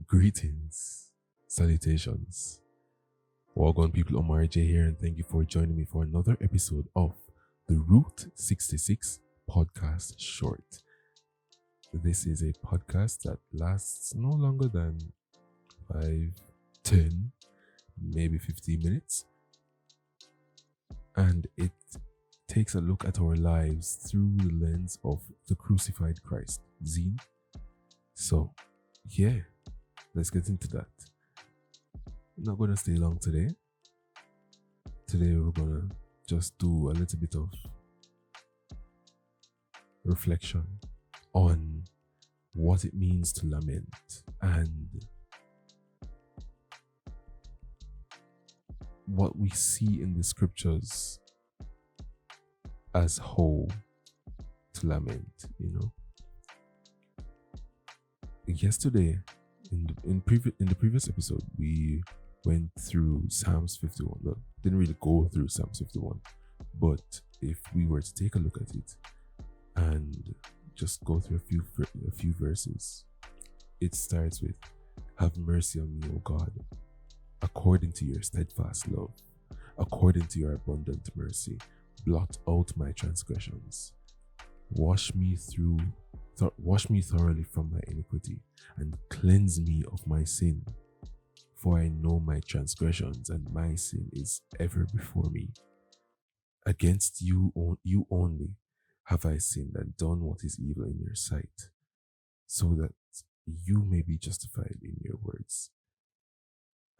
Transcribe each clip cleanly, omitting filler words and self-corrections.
Greetings, salutations. Welcome, people. OmariJ here, and thank you for joining me for another episode of the Route 66 podcast short. This is a podcast that lasts no longer than 5, 10, maybe 15 minutes, and it takes a look at our lives through the lens of the crucified Christ. Zine. So, yeah, let's get into that. I'm not going to stay long today. Today we're going to just do a little bit of reflection on what it means to lament and what we see in the scriptures as whole to lament, Yesterday, in the previous episode, we went through Psalms 51. Well, didn't really go through Psalms 51, but if we were to take a look at it and just go through a few verses, it starts with, "Have mercy on me, O God, according to your steadfast love, according to your abundant mercy, blot out my transgressions. Wash me thoroughly from my iniquity, and cleanse me of my sin. For I know my transgressions, and my sin is ever before me. Against you only have I sinned and done what is evil in your sight, so that you may be justified in your words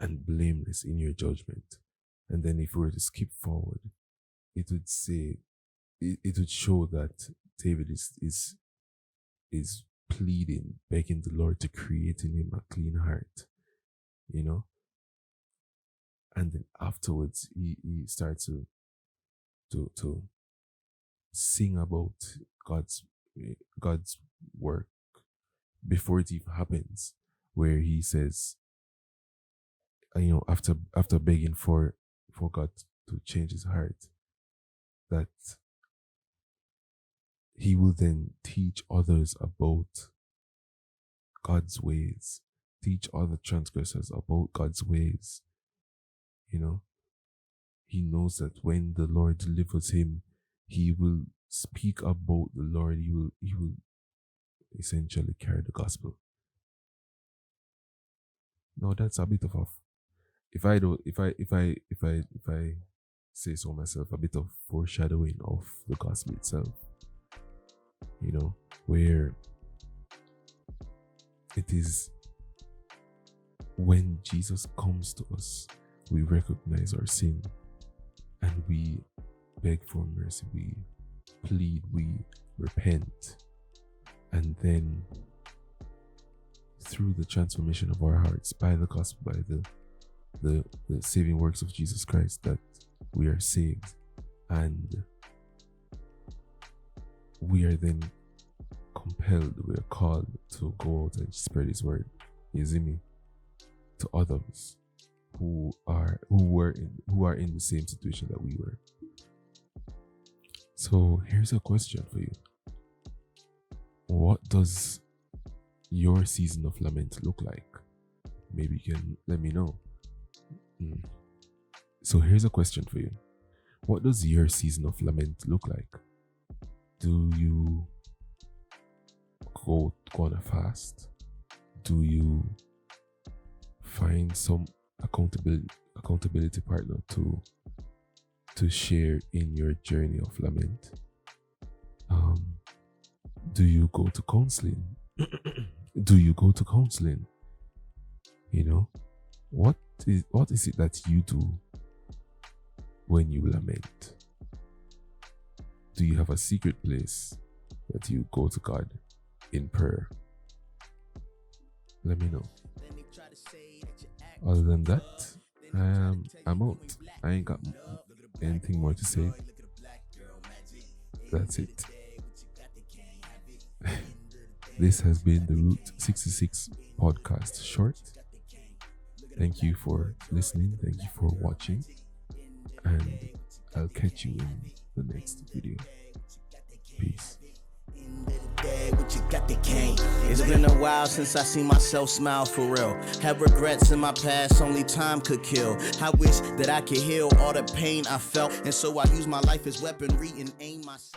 and blameless in your judgment." And then if we were to skip forward, it would say, it would show that David is pleading, begging the Lord to create in him a clean heart, And then afterwards, he starts to sing about God's work before it even happens, where he says, after begging for God to change his heart, that he will then teach others about God's ways, teach other transgressors about God's ways. He knows that when the Lord delivers him, he will speak about the Lord. He will essentially carry the gospel. Now that's a bit of if I say so myself, a bit of foreshadowing of the gospel itself. Where it is when Jesus comes to us, we recognize our sin and we beg for mercy, we plead, we repent, and then through the transformation of our hearts by the gospel, by the saving works of Jesus Christ, that we are saved, and we are then compelled, we are called to go out and spread his word, you see me, to others who are in the same situation that we were. So here's a question for you. What does your season of lament look like? Maybe you can let me know. So here's a question for you. What does your season of lament look like? Do you go on a fast? Do you find some accountability partner to share in your journey of lament? Do you go to counseling? What is it that you do when you lament? Do you have a secret place that you go to God in prayer? Let me know. Other than that, I'm out. I ain't got anything more to say. That's it. This has been the Route 66 podcast short. Thank you for listening. Thank you for watching. And I'll catch you in the next video. Peace. What you got, they can't. It's been a while since I seen myself smile for real. Have regrets in my past, only time could kill. I wish that I could heal all the pain I felt, and so I use my life as weaponry and aim myself.